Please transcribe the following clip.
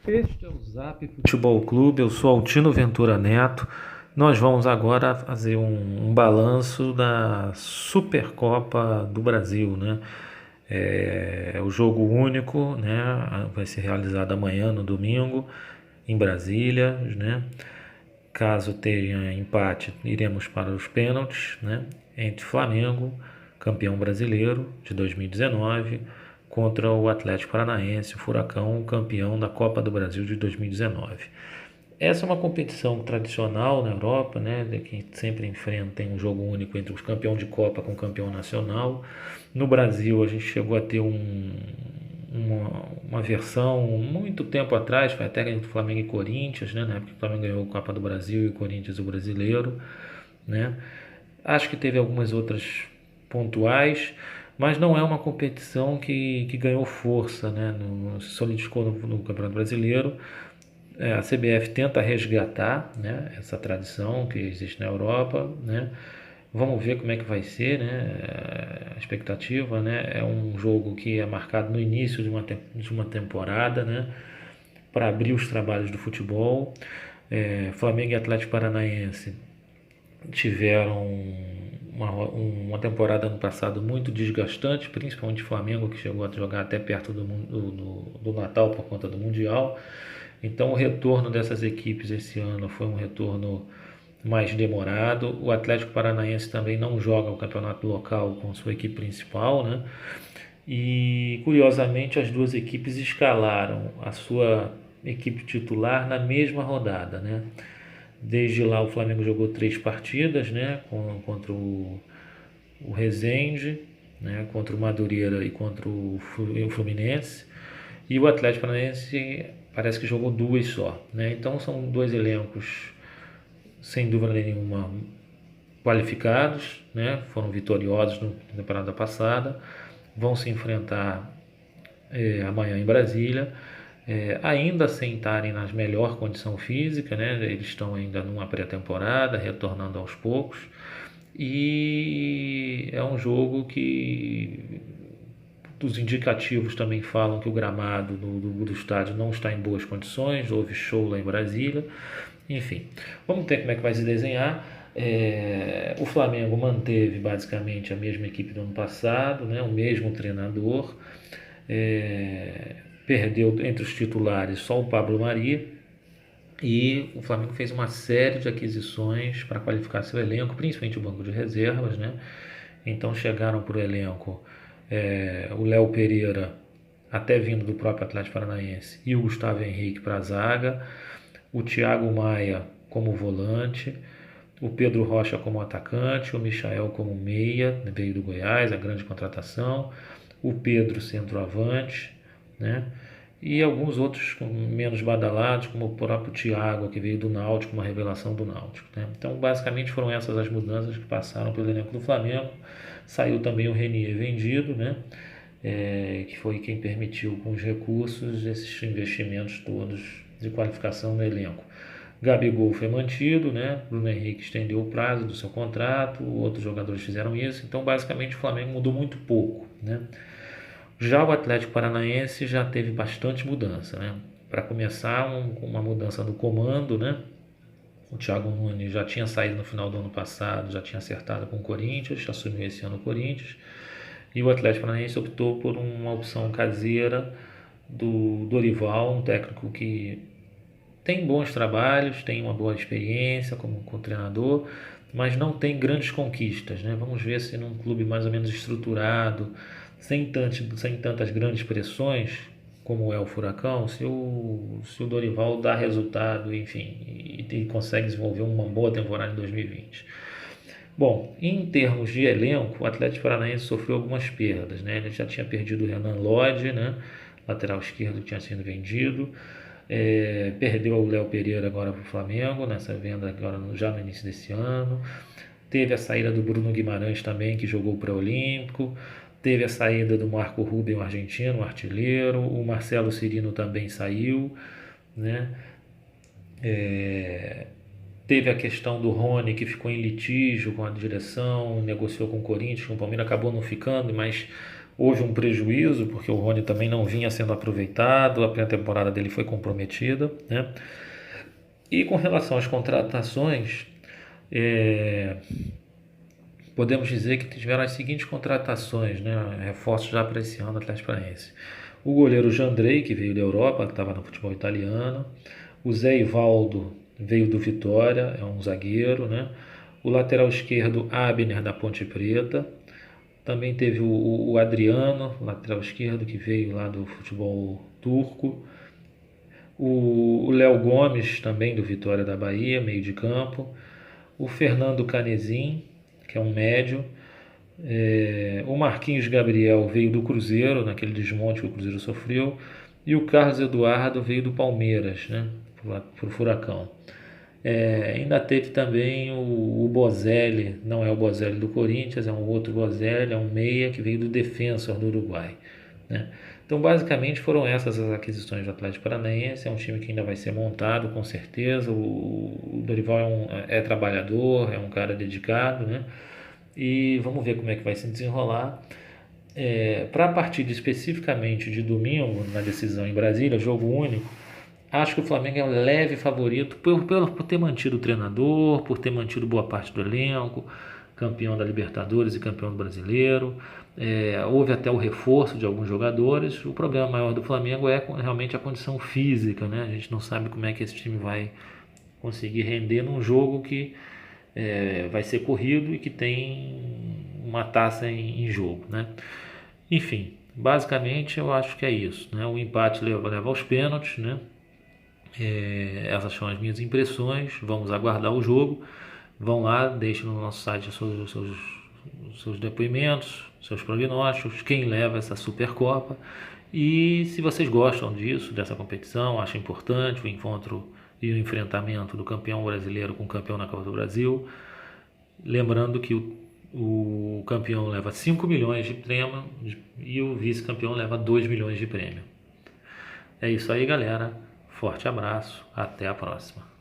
Este é o Zap Futebol Clube, eu sou Altino Ventura Neto. Nós vamos agora fazer um balanço da Supercopa do Brasil, né? É o jogo único, né? Vai ser realizado amanhã, no domingo, em Brasília, né? Caso tenha empate, iremos para os pênaltis, né? Entre Flamengo, campeão brasileiro de 2019, contra o Atlético Paranaense, o Furacão, campeão da Copa do Brasil de 2019. Essa é uma competição tradicional na Europa, né, que sempre enfrenta tem um jogo único entre os campeão de Copa com o campeão nacional. No Brasil, a gente chegou a ter uma versão muito tempo atrás, foi até entre Flamengo e Corinthians, né, na época que o Flamengo ganhou a Copa do Brasil e o Corinthians o Brasileiro, né. Acho que teve algumas outras pontuais, mas não é uma competição que ganhou força, né, se solidificou no Campeonato Brasileiro. A CBF tenta resgatar, né, essa tradição que existe na Europa, né? Vamos ver como é que vai ser, né? A expectativa, né? É um jogo que é marcado no início de uma temporada, né? Para abrir os trabalhos do futebol. Flamengo e Atlético Paranaense tiveram uma temporada ano passado muito desgastante, principalmente o Flamengo, que chegou a jogar até perto do Natal por conta do Mundial. Então, o retorno dessas equipes esse ano foi um retorno mais demorado. O Atlético Paranaense também não joga o campeonato local com sua equipe principal, né? E curiosamente, as duas equipes escalaram a sua equipe titular na mesma rodada, né? Desde lá, o Flamengo jogou 3 partidas, né? Contra o Resende, né? Contra o Madureira e contra o Fluminense. E o Atlético Paranaense parece que jogou 2 só, né? Então são dois elencos sem dúvida nenhuma qualificados, né? Foram vitoriosos na temporada passada, vão se enfrentar amanhã em Brasília, ainda sem estarem nas melhor condição física, né? Eles estão ainda numa pré-temporada, retornando aos poucos, e é um jogo que os indicativos também falam que o gramado do estádio não está em boas condições, houve show lá em Brasília. Enfim, vamos ver como é que vai se desenhar. O Flamengo manteve basicamente a mesma equipe do ano passado, né, o mesmo treinador. Perdeu entre os titulares só o Pablo Mari. E o Flamengo fez uma série de aquisições para qualificar seu elenco, principalmente o banco de reservas, né? Então chegaram para o elenco o Léo Pereira, até vindo do próprio Atlético Paranaense, e o Gustavo Henrique para a zaga, o Thiago Maia como volante, o Pedro Rocha como atacante, o Michael como meia, veio do Goiás, a grande contratação, o Pedro centroavante, né? E alguns outros menos badalados, como o próprio Thiago, que veio do Náutico, uma revelação do Náutico, né? Então, basicamente, foram essas as mudanças que passaram pelo elenco do Flamengo. Saiu também o Renier vendido, né? Que foi quem permitiu, com os recursos, esses investimentos todos de qualificação no elenco. Gabigol foi mantido, né? Bruno Henrique estendeu o prazo do seu contrato, outros jogadores fizeram isso. Então, basicamente, o Flamengo mudou muito pouco, né? Já o Atlético Paranaense já teve bastante mudança, né? Para começar, uma mudança no comando, né? O Thiago Nunes já tinha saído no final do ano passado, já tinha acertado com o Corinthians, assumiu esse ano o Corinthians. E o Atlético Paranaense optou por uma opção caseira do Dorival, um técnico que tem bons trabalhos, tem uma boa experiência como treinador, mas não tem grandes conquistas, né? Vamos ver se num clube mais ou menos estruturado, sem tantas grandes pressões, como é o Furacão, se o Dorival dá resultado, enfim, e consegue desenvolver uma boa temporada em 2020. Bom, em termos de elenco, o Atlético Paranaense sofreu algumas perdas, né? Ele já tinha perdido o Renan Lodge, né? Lateral esquerdo que tinha sido vendido. Perdeu o Léo Pereira agora para o Flamengo, nessa venda agora já no início desse ano. Teve a saída do Bruno Guimarães também, que jogou o pré-olímpico. Teve a saída do Marco Rubem, o argentino, o artilheiro. O Marcelo Cirino também saiu, né? Teve a questão do Rony, que ficou em litígio com a direção, negociou com o Corinthians, com o Palmeiras, acabou não ficando, mas houve um prejuízo, porque o Rony também não vinha sendo aproveitado, a pré-temporada dele foi comprometida, né? E com relação às contratações, podemos dizer que tiveram as seguintes contratações, né? Reforços já para esse ano Atlético Paranaense. O goleiro Jandrei, que veio da Europa, que estava no futebol italiano. O Zé Ivaldo veio do Vitória, é um zagueiro, né? O lateral esquerdo Abner, da Ponte Preta. Também teve o Adriano, lateral esquerdo, que veio lá do futebol turco. O Léo Gomes, também do Vitória da Bahia, meio de campo. O Fernando Canezin, que é um médio. O Marquinhos Gabriel veio do Cruzeiro, naquele desmonte que o Cruzeiro sofreu. E o Carlos Eduardo veio do Palmeiras, né, para o Furacão. Ainda teve também o Bozelli, não é o Bozelli do Corinthians, é um outro Bozelli, é um meia que veio do Defensor do Uruguai, né? Então, basicamente, foram essas as aquisições do Atlético Paranaense. É um time que ainda vai ser montado, com certeza. O Dorival é trabalhador, é um cara dedicado, né? E vamos ver como é que vai se desenrolar. Para a partida especificamente de domingo, na decisão em Brasília, jogo único, acho que o Flamengo é um leve favorito por ter mantido o treinador, por ter mantido boa parte do elenco, campeão da Libertadores e campeão do Brasileiro. Houve até o reforço de alguns jogadores. O problema maior do Flamengo é realmente a condição física, né? A gente não sabe como é que esse time vai conseguir render num jogo que vai ser corrido e que tem uma taça em jogo, né? Enfim, basicamente eu acho que é isso, né? O empate leva aos pênaltis, né? Essas são as minhas impressões. Vamos aguardar o jogo. Vão lá, deixem no nosso site seus depoimentos, seus prognósticos, quem leva essa Supercopa. E se vocês gostam disso, dessa competição, acham importante o encontro e o enfrentamento do campeão brasileiro com o campeão na Copa do Brasil, lembrando que o campeão leva 5 milhões de prêmio e o vice-campeão leva 2 milhões de prêmio. É isso aí, galera. Forte abraço, até a próxima.